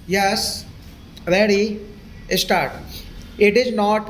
Yes, ready, start. It is not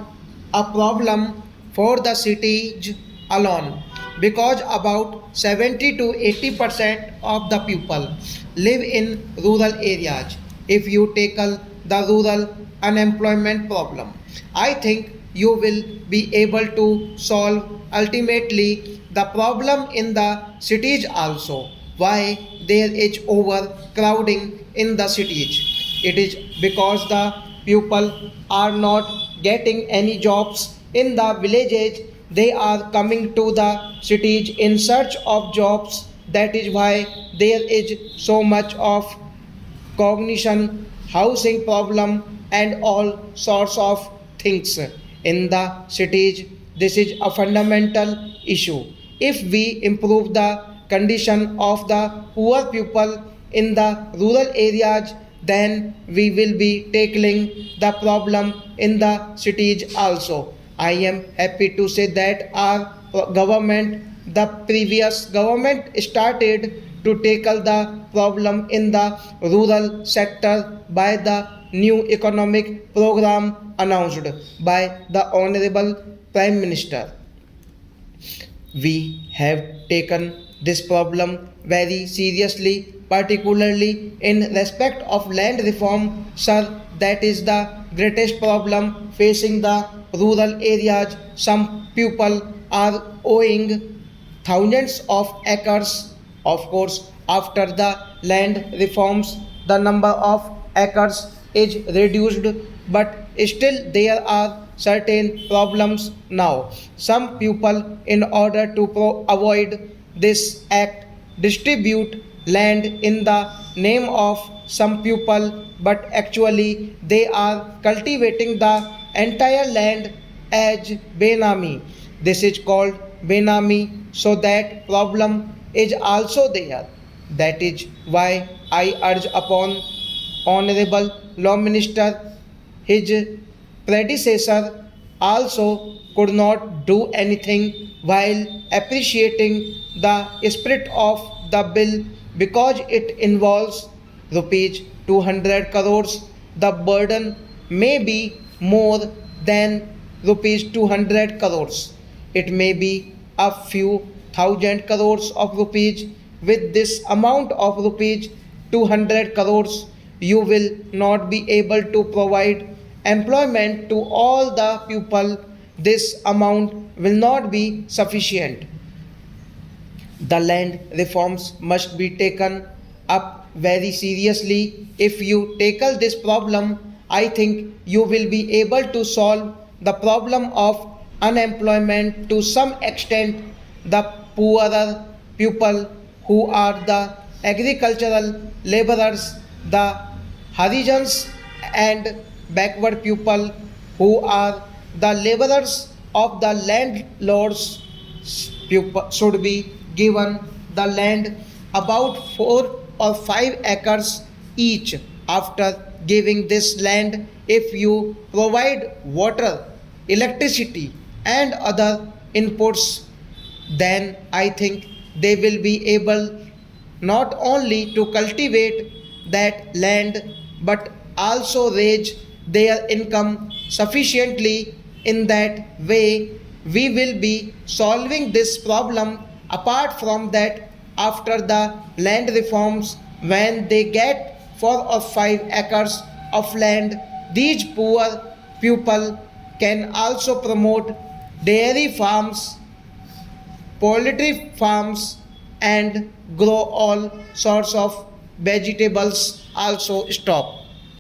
a problem for the cities alone because about 70 to 80% of the people live in rural areas. If you tackle the rural unemployment problem, I think you will be able to solve ultimately the problem in the cities also. Why there is overcrowding in the cities? It is because the people are not getting any jobs in the villages. They are coming to the cities in search of jobs. That is why there is so much of cognition, housing problem, and all sorts of things in the cities. This is a fundamental issue. If we improve the condition of the poor people in the rural areas, then we will be tackling the problem in the cities also. I am happy to say that our government, the previous government, started to tackle the problem in the rural sector by the new economic program announced by the Honorable Prime Minister. We have taken this problem very seriously, particularly in respect of land reform, sir. That is the greatest problem facing the rural areas. Some people are owing thousands of acres. Of course, after the land reforms, the number of acres is reduced, but still there are certain problems now. Some people, in order to avoid this act, distribute land in the name of some people, but actually they are cultivating the entire land as Benami. This is called Benami, so that problem is also there. That is why I urge upon Honorable Law Minister, his predecessor also could not do anything while appreciating the spirit of the bill because it involves rupees 200 crores. The burden may be more than rupees 200 crores. It may be a few thousand crores of rupees. With this amount of rupees 200 crores, you will not be able to provide employment to all the people. This amount will not be sufficient. The land reforms must be taken up very seriously. If you tackle this problem, I think you will be able to solve the problem of unemployment to some extent. The poorer people who are the agricultural laborers, the Harijans, and backward people who are the laborers of the landlords should be given the land about 4 or 5 acres each. After giving this land, if you provide water, electricity, and other inputs, then I think they will be able not only to cultivate that land but also raise their income sufficiently. In that way, we will be solving this problem. Apart from that, after the land reforms, when they get 4 or 5 acres of land, these poor people can also promote dairy farms, poultry farms, and grow all sorts of vegetables also. Stop.